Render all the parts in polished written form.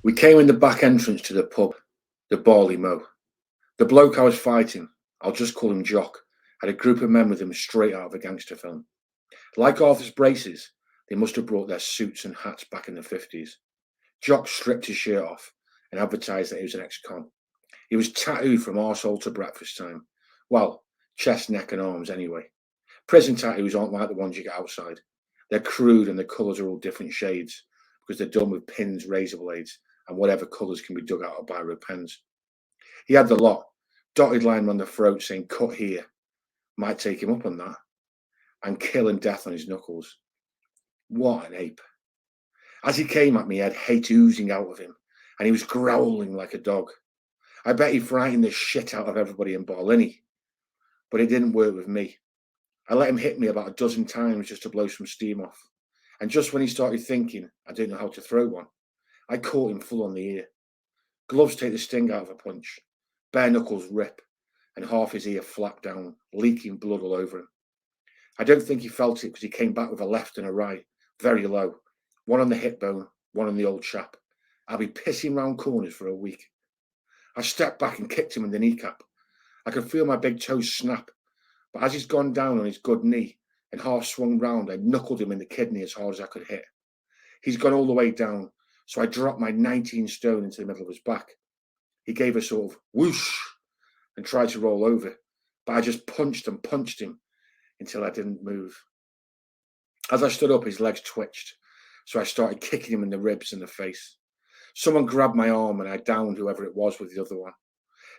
We came in the back entrance to the pub, the Barley Mow. The bloke I was fighting, I'll just call him Jock, had a group of men with him straight out of a gangster film. Like Arthur's braces, they must have brought their suits and hats back in the 50s. Jock stripped his shirt off and advertised that he was an ex-con. He was tattooed from arsehole to breakfast time. Well, chest, neck and arms anyway. Prison tattoos aren't like the ones you get outside. They're crude and the colours are all different shades because they're done with pins, razor blades and whatever colours can be dug out of biro pens. He had the lot, dotted line on the throat saying cut here. Might take him up on that. And kill and death on his knuckles. What an ape. As he came at me, he had hate oozing out of him and he was growling like a dog. I bet he frightened the shit out of everybody in Lenny, but it didn't work with me. I let him hit me about a dozen times just to blow some steam off. And just when he started thinking I didn't know how to throw one, I caught him full on the ear. Gloves take the sting out of a punch. Bare knuckles rip and half his ear flapped down, leaking blood all over him. I don't think he felt it because he came back with a left and a right, very low. One on the hip bone, one on the old chap. I'll be pissing round corners for a week. I stepped back and kicked him in the kneecap. I could feel my big toes snap, but as he's gone down on his good knee and half swung round, I knuckled him in the kidney as hard as I could hit. He's gone all the way down, so I dropped my 19 stone into the middle of his back. He gave a sort of whoosh and tried to roll over, but I just punched and punched him until I didn't move. As I stood up, his legs twitched, so I started kicking him in the ribs and the face. Someone grabbed my arm and I downed whoever it was with the other one.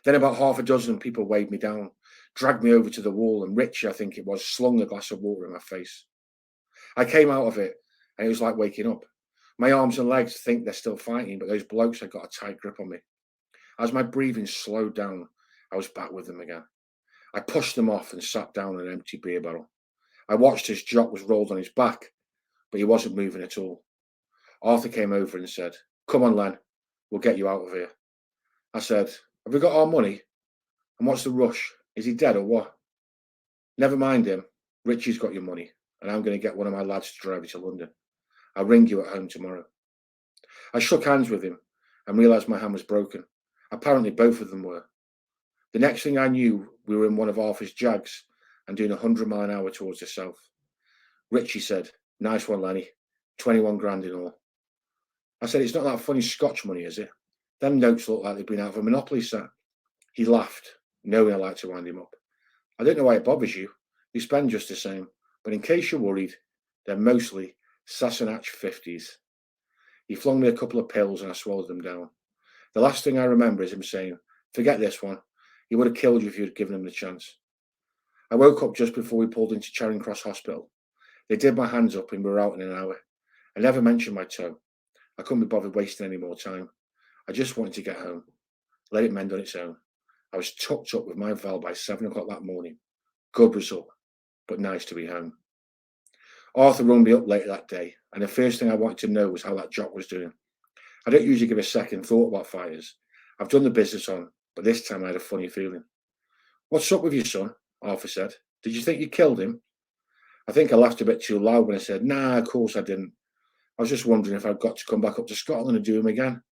Then about half a dozen people waved me down, dragged me over to the wall, and Richie, I think it was, slung a glass of water in my face. I came out of it and it was like waking up. My arms and legs think they're still fighting, but those blokes had got a tight grip on me. As my breathing slowed down, I was back with them again. I pushed them off and sat down on an empty beer barrel. I watched as Jock was rolled on his back, but he wasn't moving at all. Arthur came over and said, "Come on, Len, we'll get you out of here." I said, "Have we got our money? And what's the rush? Is he dead or what?" "Never mind him. Richie's got your money, and I'm going to get one of my lads to drive you to London. I'll ring you at home tomorrow." I shook hands with him and realised my hand was broken. Apparently both of them were. The next thing I knew, we were in one of Arthur's Jags and doing 100 mile an hour towards the south. Richie said, "Nice one, Lenny. 21 grand in all." I said, "It's not that funny Scotch money, is it? Them notes look like they've been out of a Monopoly set." He laughed, knowing I like to wind him up. "I don't know why it bothers you. They spend just the same. But in case you're worried, they're mostly Sassenach 50s. He flung me a couple of pills and I swallowed them down. The last thing I remember is him saying, "Forget this one. He would have killed you if you'd given him the chance." I woke up just before we pulled into Charing Cross Hospital. They did my hands up and we were out in an hour. I never mentioned my toe. I couldn't be bothered wasting any more time. I just wanted to get home. Let it mend on its own. I was tucked up with my Val by 7 o'clock that morning. Good result, but nice to be home. Arthur rung me up later that day, and the first thing I wanted to know was how that Jock was doing. I don't usually give a second thought about fighters. I've done the business on, but this time I had a funny feeling. "What's up with you, son?" Arthur said. "Did you think you killed him?" I think I laughed a bit too loud when I said, "Nah, of course I didn't. I was just wondering if I'd got to come back up to Scotland and do him again."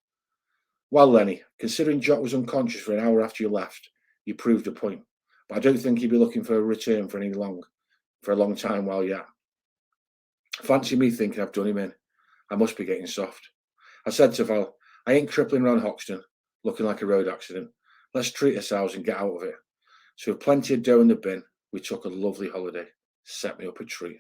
"Well, Lenny, considering Jock was unconscious for an hour after you left, you proved a point. But I don't think he'd be looking for a return for a long time while you're at. Fancy me thinking I've done him in. I must be getting soft." I said to Val, "I ain't crippling round Hoxton, looking like a road accident. Let's treat ourselves and get out of it." So with plenty of dough in the bin, we took a lovely holiday. Set me up a treat.